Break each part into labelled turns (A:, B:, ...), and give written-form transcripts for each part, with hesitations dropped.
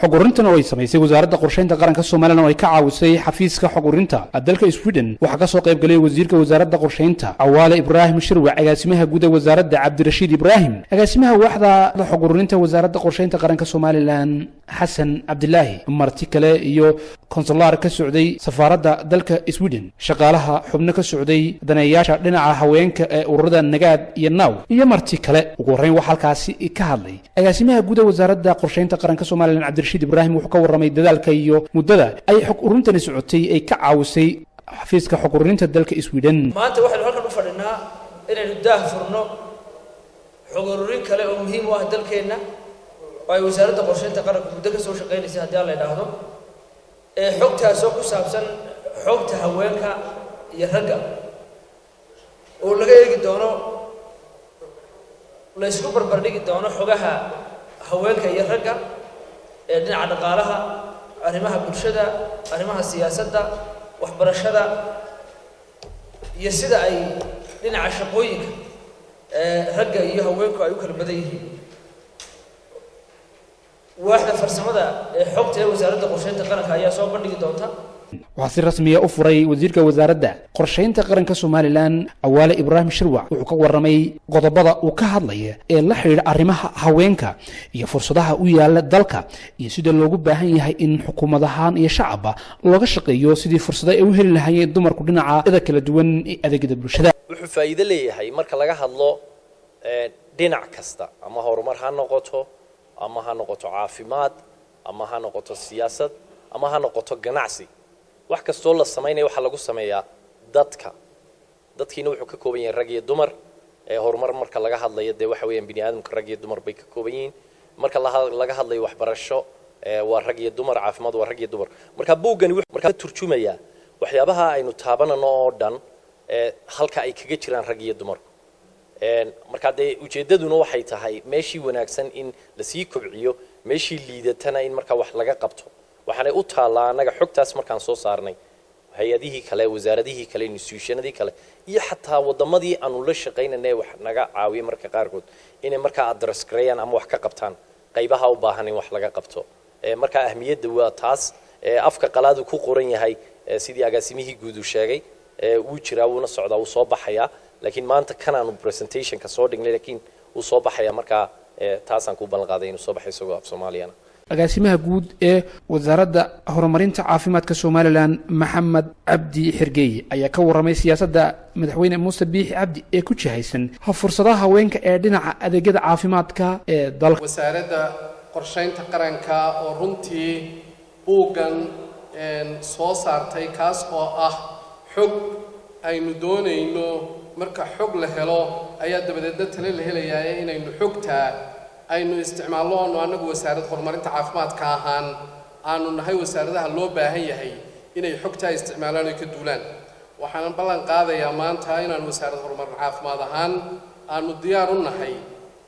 A: xog urintana oo ay samaysay wasaaradda qorsheynta qaranka Soomaaliland oo ay ka caawisay xafiiska xog urinta dalka Sweden waxa ka soo qayb galay wasiirka wasaaradda qorsheynta Awaale Ibrahim Shirwa agaasimaha guud ee wasaaradda Cabdirashiid Ibrahim agaasimaha waaxda xog urinta wasaaradda qorsheynta qaranka Soomaaliland Xasan Cabdilaahi marti kale iyo konsular ka socday safaaradda dalka Sweden shaqaalaha xubno ka socday daneeyaasha dhinaca haweenka ee ururada nagaad iyo naaw iyo marti kale ugu horeyn waxa halkaasi ka hadlay agaasimaha guud ee wasaaradda qorsheynta qaranka Soomaaliland Cabdirashiid Ibrahim wuxuu ka warramay dadaalka iyo muddada ay xog urintani socotay ay ka caawisay xafiiska xog urinta dalka Sweden
B: maanta waxaan halkan u fadhinaa inaynu daah furno xog urin kale oo muhiim u ah dalkeena oo ay wasaaradda qorsheynta qaranka muddo ka soo shaqeynaysa haddii la yiraahdo xogtaas oo ku saabsan xogta haweenka iyo ragga oo laga eegi doono la isku barbardhigi doono xogaha haweenka iyo ragga ee dhinaca dhaqaalaha arrimaha bulshada arrimaha siyaasadda waxbarashada iyo sida ay dhinaca shaqooyinka ragga iyo haweenku ay u kala badan yihiin waaxda farsamada ee xogta ee wasaaradda qorsheynta qaranka ayaa soo bandhigi doonta
A: waxaa si rasmi ah u furay wasiirka wasaaradda qorsheynta qaranka Soomaaliland Awaale Ibrahim Shirwa wuxuu ka warramay qodobada uu ka hadlaya ee la xiriira arrimaha haweenka iyo fursadaha u yaala dalka iyo sida loogu baahan yahay in xukuumadahan iyo shacabba looga shaqeeyo sidii fursado ay u heli lahaayeen dumarku dhinaca kala duwan ee adeegyada bulshada
C: wuxuu faa'iido leeyahay marka laga hadlo dhinac kasta ama horumar ha noqoto ama ha noqoto caafimaad ama ha noqoto siyaasad ama ha noqoto ganacsi wax kastoo la sameeyo waxa lagu sameeyaa dadkiina wuxuu ka kooban yahay rag iyo dumar horumar marka laga hadlayo de waxa weeyaan bini'aadamka rag iyo dumar bay ka kooban yihiin marka laga hadlayo waxbarasho waa rag iyo dumar caafimaad waa rag iyo dumar marka buugani wuxuu marka turjumaya waxyaabaha aynu taabanano oo dhan halka ay kaga jiraan rag iyo dumar marka de ujeedaduna waxay tahay meeshii wanaagsan in la sii kobciyo meeshii liidatana in marka wax laga qabto waxaanay u taalaa anaga xogtaas markaan soo saarnay hay'adihii kale wasaaradihii kale institutionadii kale iyo xataa wadamadii aanu la shaqeynanay wax naga caawiyo marka qaarkood inay marka address gareeyaan ama wax ka qabtaan qaybaha u baahan in wax laga qabto marka ahmiyadda waa taas afka qalaadu ku qoran yahay sidii agaasimihii guud u sheegay uu jiraa wuuna socdaa uu soo baxayaa laakiin maanta kanaanu presentation ka soo dhignay laakiin uu soo baxayaa marka taasaan ku ballan qaaday inuu soo baxay isagoo af Soomaaliana
A: agaasimaha guud ee wasaaradda horumarinta caafimaadka Soomaaliland Maxamed Cabdi Xirgeey ayaa ka warramay siyaasadda madaxweyne Muuse Biixi Cabdi ee ku jihaysan fursadaha haweenka ee dhinaca adeegyada caafimaadka ee dalka
D: wasaaradda qorsheynta qaranka oo runtii buugan soo saartay kaas oo ah xog aynu doonayno marka xog la helo ayaa dabadeedna tale la helayaa inaynu xogtaa aynu isticmaalno anagu wasaaradda horumarinta caafimaadka ahaan aanu nahay wasaaradaha loo baahan yahay inay xogtaa isticmaalaan oo ka duulaan waxaan ballan qaadayaa maanta inaan wasaaradda horumarinta caafimaad ahaan aanu diyaar u nahay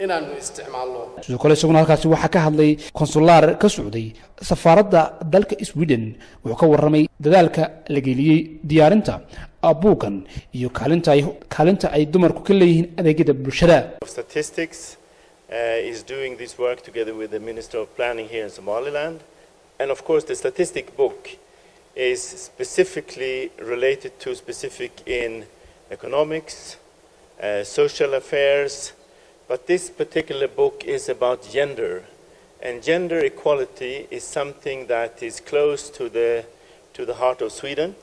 D: inaanu isticmaalno
A: sidoo kale isaguna halkaasi waxa ka hadlay konsular ka socday safaaradda dalka Sweden wuxuu ka warramay dadaalka la geliyay diyaarinta buugan iyo kaalinta ay dumarku ka leeyihiin adeegyada bulshada
E: is doing this work together with the Minister of Planning here in Somaliland. And of course, the statistic book is specifically related to specific in economics, social affairs, but this particular book is about gender. And gender equality is something that is close to the heart of Sweden.